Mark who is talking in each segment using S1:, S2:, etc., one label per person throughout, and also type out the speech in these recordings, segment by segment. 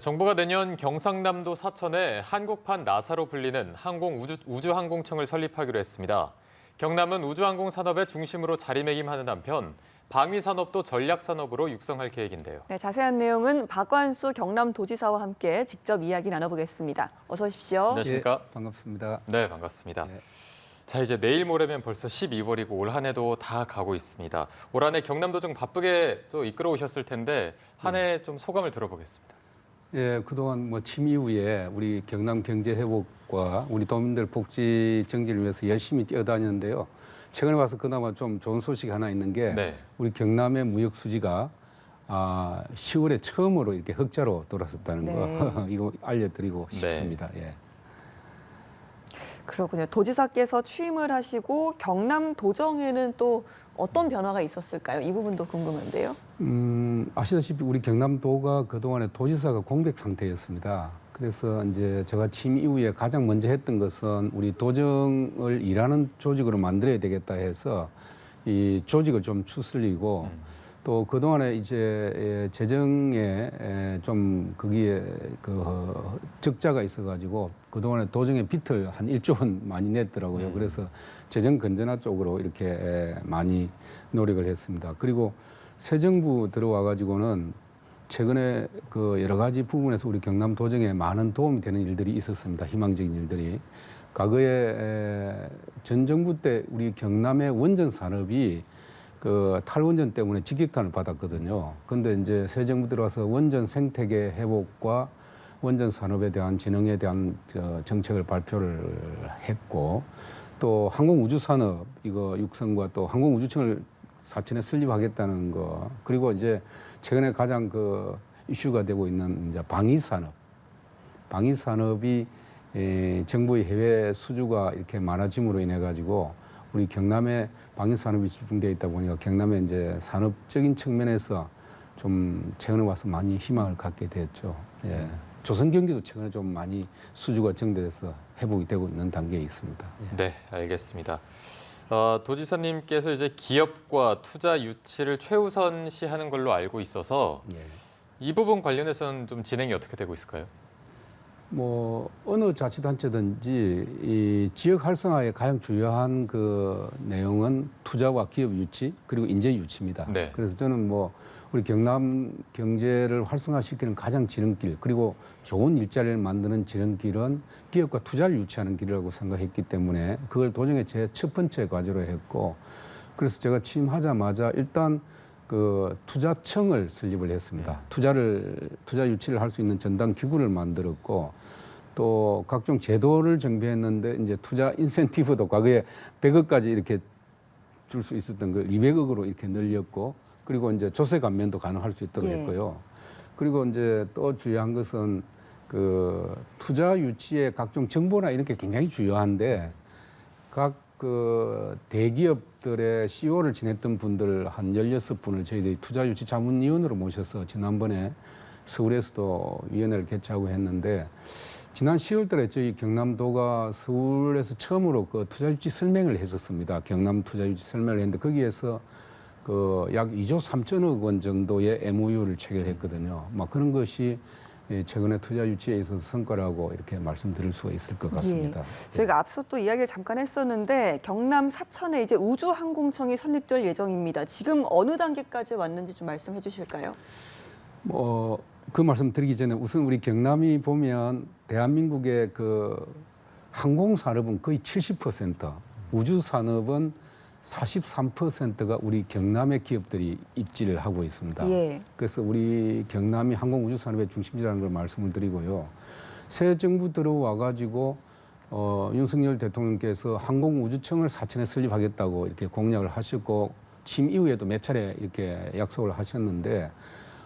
S1: 정부가 내년 경상남도 사천에 한국판 나사로 불리는 우주항공청을 설립하기로 했습니다. 경남은 우주항공 산업의 중심으로 자리매김하는 한편 방위산업도 전략산업으로 육성할 계획인데요.
S2: 네, 자세한 내용은 박완수 경남도지사와 함께 직접 이야기 나눠보겠습니다. 어서 오십시오.
S1: 안녕하십니까?
S3: 예, 반갑습니다.
S1: 네, 반갑습니다.
S3: 예.
S1: 자, 이제 내일 모레면 벌써 12월이고 올 한 해도 다 가고 있습니다. 올 한 해 경남도 좀 바쁘게 또 이끌어 오셨을 텐데 한 해 좀 소감을 들어보겠습니다.
S3: 예, 그동안 침 이후에 우리 경남 경제 회복과 우리 도민들 복지 정진을 위해서 열심히 뛰어다녔는데요. 최근에 와서 그나마 좀 좋은 소식이 하나 있는 게
S1: 네.
S3: 우리 경남의 무역 수지가 10월에 처음으로 이렇게 흑자로 돌아섰다는 거 이거 알려드리고 싶습니다. 예.
S2: 그렇군요. 도지사께서 취임을 하시고 경남도정에는 또 어떤 변화가 있었을까요? 이 부분도 궁금한데요.
S3: 아시다시피 우리 경남도가 그동안에 도지사가 공백 상태였습니다. 그래서 이제 제가 취임 이후에 가장 먼저 했던 것은 우리 도정을 일하는 조직으로 만들어야 되겠다 해서 이 조직을 좀 추슬리고 또 그동안에 이제 재정에 좀 거기에 적자가 있어가지고 그동안에 도정의 빚을 한 1조 원 많이 냈더라고요. 그래서 재정 건전화 쪽으로 이렇게 많이 노력을 했습니다. 그리고 새 정부 들어와가지고는 최근에 여러 가지 부분에서 우리 경남 도정에 많은 도움이 되는 일들이 있었습니다. 희망적인 일들이. 과거에 전 정부 때 우리 경남의 원전 산업이 탈원전 때문에 직격탄을 받았거든요. 그런데 이제 새 정부 들어와서 원전 생태계 회복과 원전 산업에 대한 진흥에 대한 정책을 발표를 했고 또 항공우주 산업 이거 육성과 또 항공우주청을 사천에 설립하겠다는 거 그리고 이제 최근에 가장 이슈가 되고 있는 이제 방위산업이 정부의 해외 수주가 이렇게 많아짐으로 인해 가지고 우리 경남에 방위산업이 집중되어 있다 보니까 경남에 이제 산업적인 측면에서 좀 최근에 와서 많이 희망을 갖게 됐죠. 예. 조선 경기도 최근에 좀 많이 수주가 정대돼서 회복이 되고 있는 단계에 있습니다. 예.
S1: 네, 알겠습니다. 도지사님께서 이제 기업과 투자 유치를 최우선시하는 걸로 알고 있어서
S3: 예.
S1: 이 부분 관련해서는 좀 진행이 어떻게 되고 있을까요?
S3: 어느 자치단체든지 이 지역 활성화의 가장 중요한 내용은 투자와 기업 유치 그리고 인재 유치입니다.
S1: 네.
S3: 그래서 저는 우리 경남 경제를 활성화시키는 가장 지름길 그리고 좋은 일자리를 만드는 지름길은 기업과 투자를 유치하는 길이라고 생각했기 때문에 그걸 도정의 제 첫 번째 과제로 했고 그래서 제가 취임하자마자 일단 투자청을 설립을 했습니다. 투자 유치를 할 수 있는 전담 기구를 만들었고 또 각종 제도를 정비했는데 이제 투자 인센티브도 과거에 100억까지 이렇게 줄 수 있었던 걸 200억으로 이렇게 늘렸고 그리고 이제 조세 감면도 가능할 수 있도록 했고요. 그리고 이제 또 중요한 것은 투자 유치의 각종 정보나 이런 게 굉장히 중요한데 각 대기업들의 CEO를 지냈던 분들 한 16분을 저희들이 투자 유치 자문위원으로 모셔서 지난번에 서울에서도 위원회를 개최하고 했는데 지난 10월 달에 저희 경남도가 서울에서 처음으로 투자 유치 설명을 했었습니다. 경남 투자 유치 설명을 했는데 거기에서 약 2조 3천억 원 정도의 MOU를 체결했거든요. 그런 것이 최근에 투자 유치에 있어서 성과라고 이렇게 말씀드릴 수가 있을 것 같습니다.
S2: 예. 저희가 앞서 또 이야기를 잠깐 했었는데 경남 사천에 이제 우주항공청이 설립될 예정입니다. 지금 어느 단계까지 왔는지 좀 말씀해 주실까요?
S3: 그 말씀 드리기 전에 우선 우리 경남이 보면 대한민국의 항공 산업은 거의 70%, 우주 산업은 43%가 우리 경남의 기업들이 입지를 하고 있습니다.
S2: 예.
S3: 그래서 우리 경남이 항공우주 산업의 중심지라는 걸 말씀을 드리고요. 새 정부 들어와 가지고 윤석열 대통령께서 항공우주청을 사천에 설립하겠다고 이렇게 공약을 하셨고 취임 이후에도 몇 차례 이렇게 약속을 하셨는데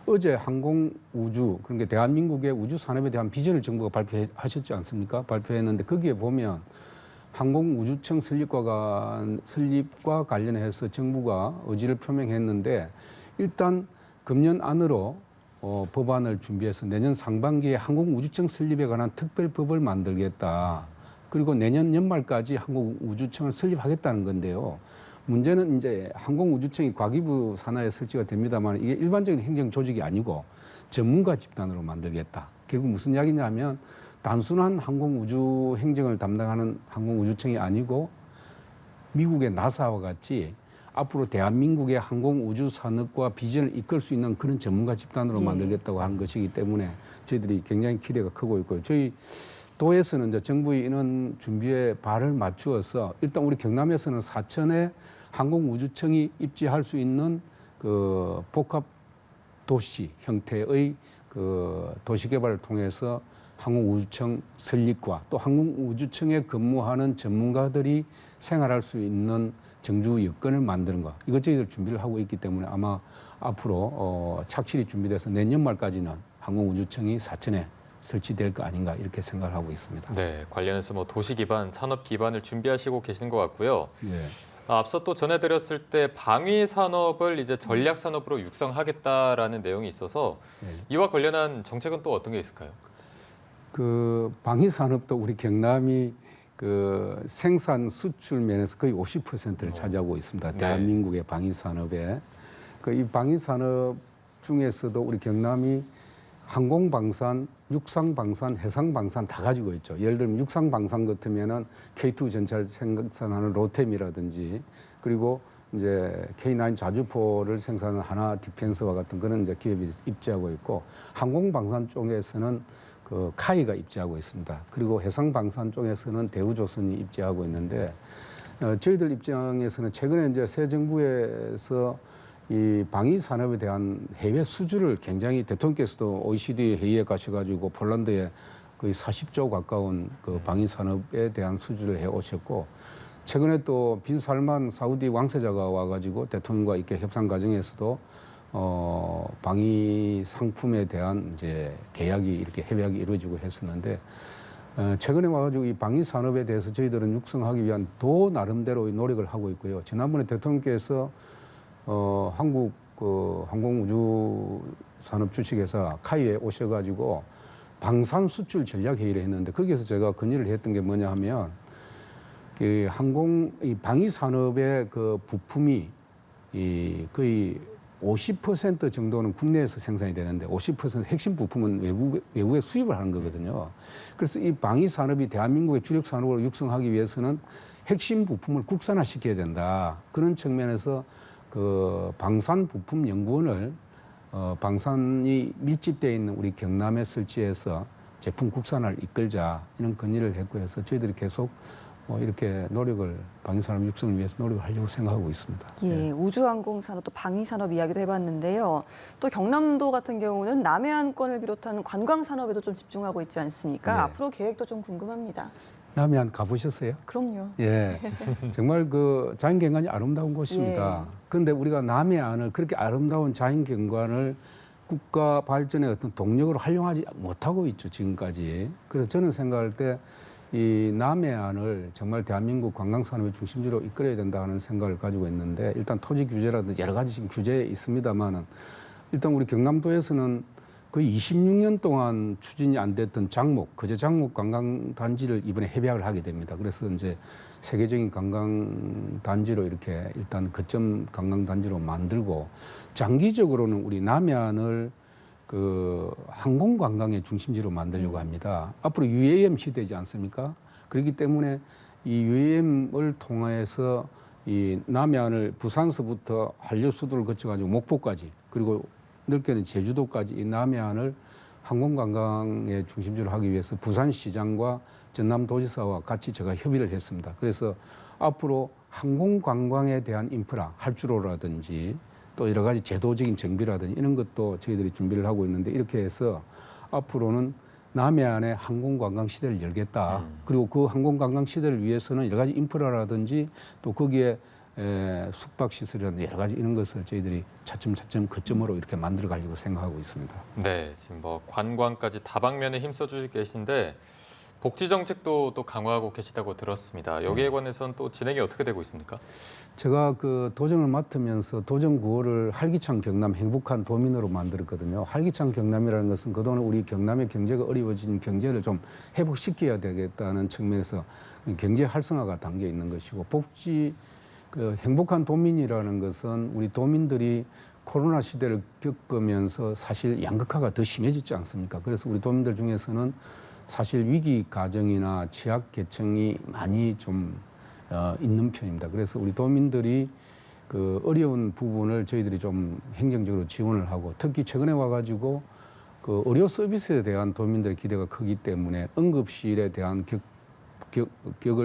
S3: 어제 항공우주 그러니까 대한민국의 우주 산업에 대한 비전을 정부가 발표하셨지 않습니까? 발표했는데 거기에 보면 항공우주청 설립과 관련해서 정부가 의지를 표명했는데 일단 금년 안으로 법안을 준비해서 내년 상반기에 항공우주청 설립에 관한 특별법을 만들겠다. 그리고 내년 연말까지 항공우주청을 설립하겠다는 건데요. 문제는 이제 항공우주청이 과기부 산하에 설치가 됩니다만 이게 일반적인 행정 조직이 아니고 전문가 집단으로 만들겠다. 결국 무슨 이야기냐면 단순한 항공 우주 행정을 담당하는 항공우주청이 아니고 미국의 나사와 같이 앞으로 대한민국의 항공우주 산업과 비전을 이끌 수 있는 그런 전문가 집단으로
S2: 예.
S3: 만들겠다고 한 것이기 때문에 저희들이 굉장히 기대가 크고 있고요. 저희 도에서는 이제 정부의 인원 준비에 발을 맞추어서 일단 우리 경남에서는 사천에 항공우주청이 입지할 수 있는 그 복합 도시 형태의 그 도시 개발을 통해서 항공우주청 설립과 또 항공우주청에 근무하는 전문가들이 생활할 수 있는 정주 여건을 만드는 것. 이것 저희들 준비를 하고 있기 때문에 아마 앞으로 착실히 준비돼서 내년 말까지는 항공우주청이 사천에 설치될 거 아닌가 이렇게 생각을 하고 있습니다.
S1: 네, 관련해서 뭐 도시 기반, 산업 기반을 준비하시고 계시는 것 같고요.
S3: 예.
S1: 앞서 또 전해드렸을 때 방위 산업을 이제 전략 산업으로 육성하겠다라는 내용이 있어서 이와 관련한 정책은 또 어떤 게 있을까요?
S3: 그 방위 산업도 우리 경남이 그 생산 수출 면에서 거의 50%를 차지하고 있습니다.
S1: 네.
S3: 대한민국의 방위 산업에 그 이 방위 산업 중에서도 우리 경남이 항공 방산, 육상 방산, 해상 방산 다 가지고 있죠. 예를 들면 육상 방산 같으면은 K2 전차를 생산하는 로템이라든지 그리고 이제 K9 자주포를 생산하는 하나 디펜스와 같은 그런 이제 기업이 입지하고 있고 항공 방산 쪽에서는 그 카이가 입지하고 있습니다. 그리고 해상 방산 쪽에서는 대우조선이 입지하고 있는데 저희들 입장에서는 최근에 이제 새 정부에서 이 방위 산업에 대한 해외 수주를 굉장히 대통령께서도 OECD 회의에 가셔가지고 폴란드에 거의 40조 가까운 그 방위 산업에 대한 수주를 해 오셨고 최근에 또 빈 살만 사우디 왕세자가 와가지고 대통령과 이렇게 협상 과정에서도 방위 상품에 대한 이제 계약이 이렇게 협약이 이루어지고 했었는데 최근에 와가지고 이 방위 산업에 대해서 저희들은 육성하기 위한 도 나름대로의 노력을 하고 있고요. 지난번에 대통령께서 한국 그 항공우주산업 주식회사 카이에 오셔가지고 방산 수출 전략 회의를 했는데 거기에서 제가 건의를 했던 게 뭐냐 하면 이 방위 산업의 그 부품이 거의 50% 정도는 국내에서 생산이 되는데 50% 핵심 부품은 외국에 수입을 하는 거거든요. 그래서 이 방위 산업이 대한민국의 주력 산업으로 육성하기 위해서는 핵심 부품을 국산화시켜야 된다. 그런 측면에서 그 방산 부품 연구원을 방산이 밀집되어 있는 우리 경남에 설치해서 제품 국산화를 이끌자 이런 건의를 했고 해서 저희들이 계속 이렇게 노력을 방위산업 육성을 위해서 노력을 하려고 생각하고 있습니다.
S2: 예, 우주항공산업 또 방위산업 이야기도 해봤는데요. 또 경남도 같은 경우는 남해안권을 비롯한 관광산업에도 좀 집중하고 있지 않습니까?
S3: 네.
S2: 앞으로 계획도 좀 궁금합니다.
S3: 남해안 가보셨어요?
S2: 그럼요.
S3: 예, 정말 그 자연경관이 아름다운 곳입니다.
S2: 예.
S3: 그런데 우리가 남해안을 그렇게 아름다운 자연경관을 국가 발전의 어떤 동력으로 활용하지 못하고 있죠, 지금까지. 그래서 저는 생각할 때 이 남해안을 정말 대한민국 관광산업의 중심지로 이끌어야 된다는 생각을 가지고 있는데 일단 토지 규제라든지 여러 가지 지금 규제에 있습니다만은 일단 우리 경남도에서는 거의 26년 동안 추진이 안 됐던 거제 장목 관광단지를 이번에 협약을 하게 됩니다. 그래서 이제 세계적인 관광단지로 이렇게 일단 거점 관광단지로 만들고 장기적으로는 우리 남해안을 그 항공관광의 중심지로 만들려고 합니다. 앞으로 UAM 시대지 않습니까? 그렇기 때문에 이 UAM을 통해서 이 남해안을 부산서부터 한려수도를 거쳐가지고 목포까지 그리고 넓게는 제주도까지 이 남해안을 항공관광의 중심지로 하기 위해서 부산시장과 전남도지사와 같이 제가 협의를 했습니다. 그래서 앞으로 항공관광에 대한 인프라, 할주로라든지 또 여러 가지 제도적인 정비라든지 이런 것도 저희들이 준비를 하고 있는데 이렇게 해서 앞으로는 남해안의 항공관광 시대를 열겠다. 그리고 그 항공관광 시대를 위해서는 여러 가지 인프라라든지 또 거기에 숙박시설이라든지 여러 가지 이런 것을 저희들이 차츰 거점으로 이렇게 만들어 가려고 생각하고 있습니다.
S1: 네, 지금 뭐 관광까지 다방면에 힘써주고 계신데 복지 정책도 또 강화하고 계시다고 들었습니다. 여기에 관해서는 또 진행이 어떻게 되고 있습니까?
S3: 제가 그 도정을 맡으면서 도정 구호를 활기찬 경남 행복한 도민으로 만들었거든요. 활기찬 경남이라는 것은 그동안 우리 경남의 경제가 어려워진 경제를 좀 회복시켜야 되겠다는 측면에서 경제 활성화가 담겨 있는 것이고 복지 그 행복한 도민이라는 것은 우리 도민들이 코로나 시대를 겪으면서 사실 양극화가 더 심해졌지 않습니까? 그래서 우리 도민들 중에서는 사실 위기 가정이나 취약 계층이 많이 좀 있는 편입니다. 그래서 우리 도민들이 그 어려운 부분을 저희들이 좀 행정적으로 지원을 하고, 특히 최근에 와가지고 그 의료 서비스에 대한 도민들의 기대가 크기 때문에 응급실에 대한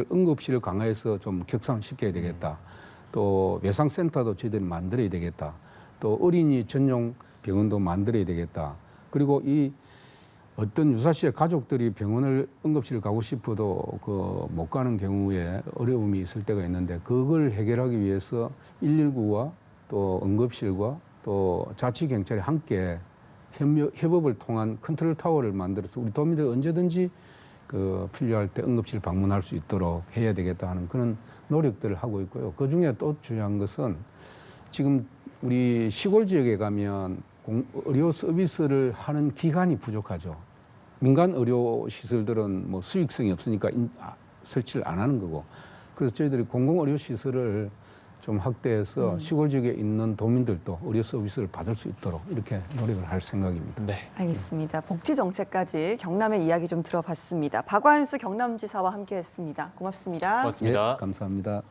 S3: 응급실을 강화해서 좀 격상시켜야 되겠다. 또 외상센터도 저희들이 만들어야 되겠다. 또 어린이 전용 병원도 만들어야 되겠다. 그리고 이 어떤 유사시의 가족들이 병원을 응급실을 가고 싶어도 그 못 가는 경우에 어려움이 있을 때가 있는데, 그걸 해결하기 위해서 119와 또 응급실과 또 자치경찰이 함께 협업을 통한 컨트롤 타워를 만들어서 우리 도민들 언제든지 그 필요할 때 응급실 방문할 수 있도록 해야 되겠다 하는 그런 노력들을 하고 있고요. 그 중에 또 중요한 것은 지금 우리 시골 지역에 가면 의료 서비스를 하는 기관이 부족하죠. 민간 의료 시설들은 뭐 수익성이 없으니까 설치를 안 하는 거고. 그래서 저희들이 공공 의료 시설을 좀 확대해서 시골 지역에 있는 도민들도 의료 서비스를 받을 수 있도록 이렇게 노력을 할 생각입니다.
S1: 네.
S2: 알겠습니다. 복지 정책까지 경남의 이야기 좀 들어봤습니다. 박완수 경남지사와 함께했습니다. 고맙습니다.
S1: 고맙습니다.
S3: 예, 감사합니다.